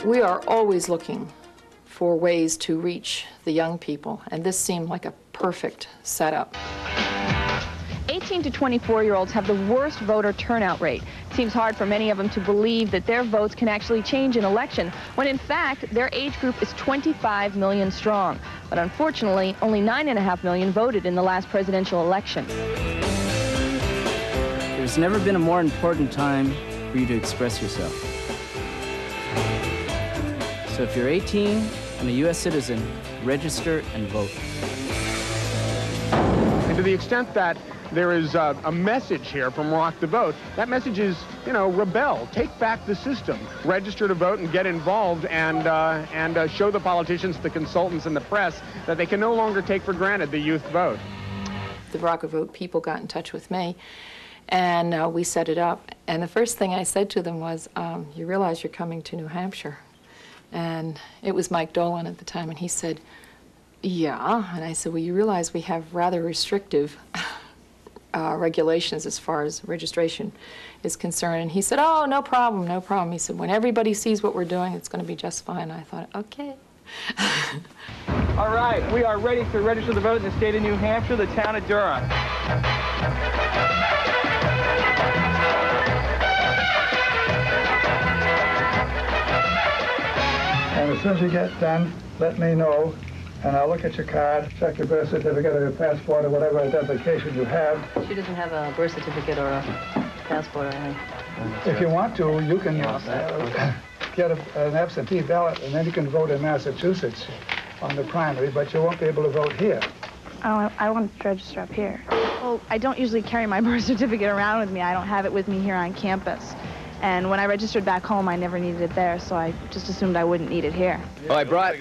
We are always looking for ways to reach the young people, and this seemed like a perfect setup. 18 to 24-year-olds have the worst voter turnout rate. It seems hard for many of them to believe that their votes can actually change an election, when in fact their age group is 25 million strong. But unfortunately, only 9.5 million voted in the last presidential election. There's never been a more important time for you to express yourself. So if you're 18 and a U.S. citizen, register and vote. And to the extent that there is a message here from Rock the Vote, that message is, you know, rebel, take back the system, register to vote and get involved, and show the politicians, the consultants, and the press that they can no longer take for granted the youth vote. The Rock the Vote people got in touch with me, and we set it up. And the first thing I said to them was, you realize you're coming to New Hampshire? And it was Mike Dolan at the time, and he said, yeah. And I said, well, you realize we have rather restrictive regulations as far as registration is concerned. And he said, oh, no problem, no problem. He said, when everybody sees what we're doing, it's going to be just fine. I thought, okay. All right, we are ready to register to vote in the state of New Hampshire, the town of Durham. And as soon as you get done, let me know, and I'll look at your card, check your birth certificate or your passport or whatever identification you have. She doesn't have a birth certificate or a passport or anything. If you want to, you can get an absentee ballot, and then you can vote in Massachusetts on the primary, but you won't be able to vote here. Oh, I want to register up here. Well, I don't usually carry my birth certificate around with me. I don't have it with me here on campus. And when I registered back home, I never needed it there, so I just assumed I wouldn't need it here. Well, I brought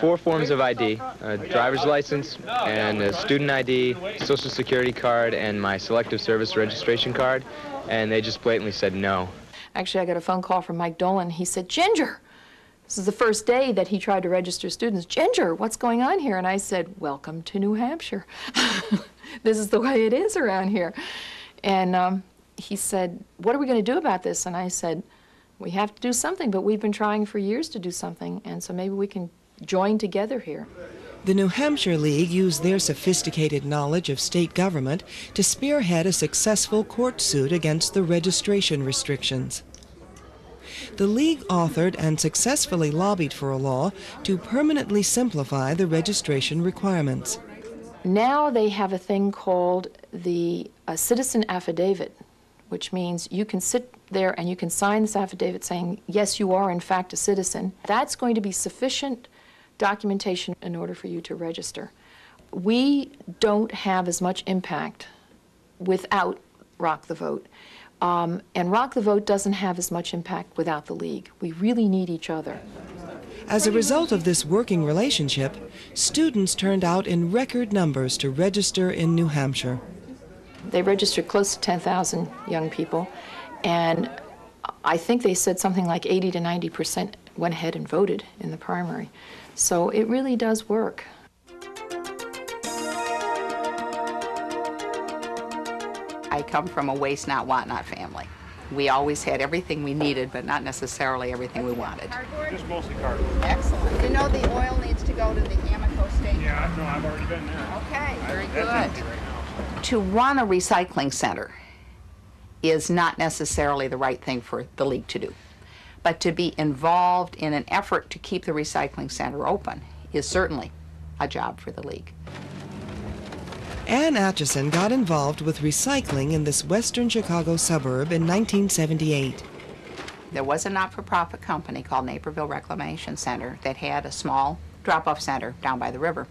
4 forms of ID, a driver's license and a student ID, social security card, and my selective service registration card, and they just blatantly said no. Actually, I got a phone call from Mike Dolan. He said, Ginger, this is the first day that he tried to register students. Ginger, what's going on here? And I said, welcome to New Hampshire. This is the way it is around here. And he said, what are we going to do about this? And I said, we have to do something, but we've been trying for years to do something, and so maybe we can join together here. The New Hampshire League used their sophisticated knowledge of state government to spearhead a successful court suit against the registration restrictions. The League authored and successfully lobbied for a law to permanently simplify the registration requirements. Now they have a thing called the citizen affidavit, which means you can sit there and you can sign this affidavit saying, yes, you are in fact a citizen. That's going to be sufficient documentation in order for you to register. We don't have as much impact without Rock the Vote. And Rock the Vote doesn't have as much impact without the League. We really need each other. As a result of this working relationship, students turned out in record numbers to register in New Hampshire. They registered close to 10,000 young people, and I think they said something like 80 to 90% went ahead and voted in the primary. So it really does work. I come from a waste not, want not family. We always had everything we needed, but not necessarily everything we wanted. Cardboard? Just mostly cardboard. Excellent. You know the oil needs to go to the Amoco station? Yeah, no, I've already been there. Okay, very good. That's empty right now. To run a recycling center is not necessarily the right thing for the League to do. But to be involved in an effort to keep the recycling center open is certainly a job for the League. Ann Atchison got involved with recycling in this western Chicago suburb in 1978. There was a not-for-profit company called Naperville Reclamation Center that had a small drop-off center down by the river.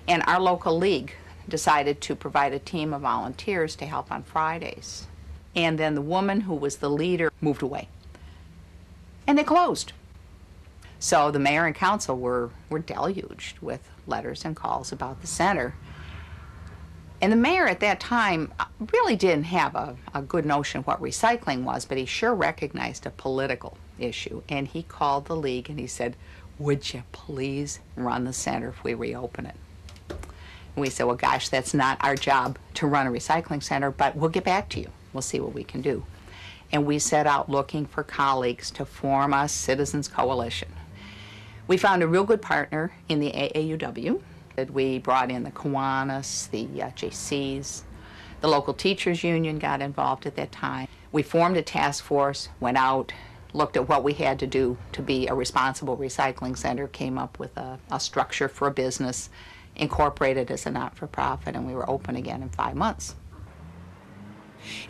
And our local league decided to provide a team of volunteers to help on Fridays. And then the woman who was the leader moved away. And they closed. So the mayor and council were deluged with letters and calls about the center. And the mayor at that time really didn't have a good notion of what recycling was, but he sure recognized a political issue. And he called the league and he said, would you please run the center if we reopen it? And we said, well, gosh, that's not our job to run a recycling center, but we'll get back to you. We'll see what we can do. and we set out looking for colleagues to form a citizens coalition. We found a real good partner in the AAUW. We brought in the Kiwanis, the JCs, the local teachers union got involved at that time. We formed a task force, went out, looked at what we had to do to be a responsible recycling center, came up with a structure for a business, incorporated as a not-for-profit, and we were open again in 5 months.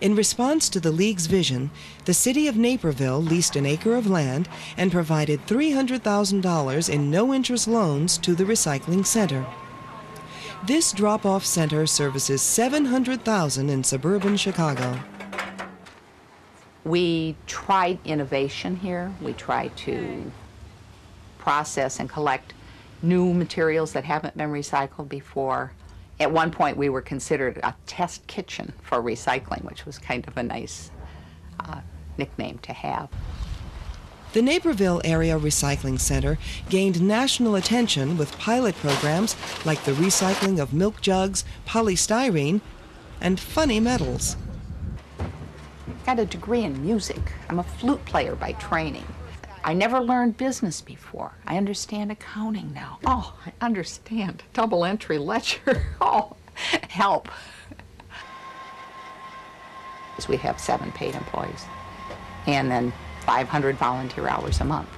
In response to the League's vision, the city of Naperville leased an acre of land and provided $300,000 in no-interest loans to the recycling center. This drop-off center services 700,000 in suburban Chicago. We tried innovation here. We tried to process and collect new materials that haven't been recycled before. At one point, we were considered a test kitchen for recycling, which was kind of a nice nickname to have. The Naperville Area Recycling Center gained national attention with pilot programs like the recycling of milk jugs, polystyrene, and funny metals. Got a degree in music. I'm a flute player by training. I never learned business before. I understand accounting now. Oh, I understand double entry ledger. Oh, help. We have 7 paid employees and then 500 volunteer hours a month,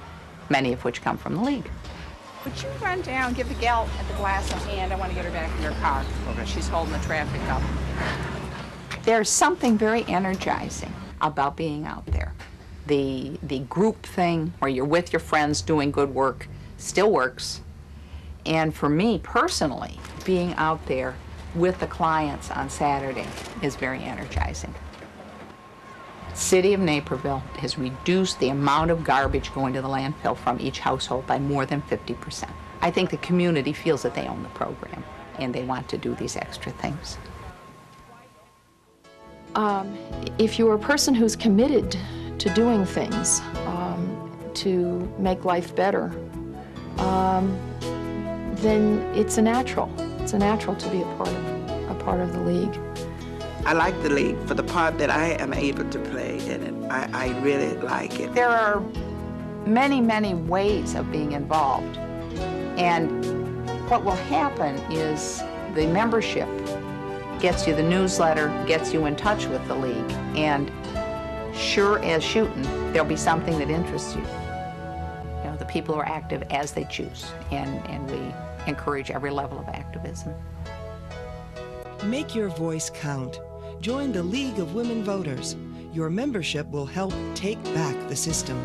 many of which come from the League. Would you run down, give the gal at the glass a hand? I want to get her back in her car. Okay. She's holding the traffic up. There's something very energizing about being out there. The group thing where you're with your friends doing good work still works. And for me personally, being out there with the clients on Saturday is very energizing. City of Naperville has reduced the amount of garbage going to the landfill from each household by more than 50%. I think the community feels that they own the program and they want to do these extra things. If you're a person who's committed to doing things to make life better, then it's a natural. It's a natural to be a part of the League. I like the League for the part that I am able to play in it. I really like it. There are many, many ways of being involved. And what will happen is the membership gets you the newsletter, gets you in touch with the League, and sure as shooting, there'll be something that interests you. You know, the people are active as they choose, and we encourage every level of activism. Make your voice count. Join the League of Women Voters. Your membership will help take back the system.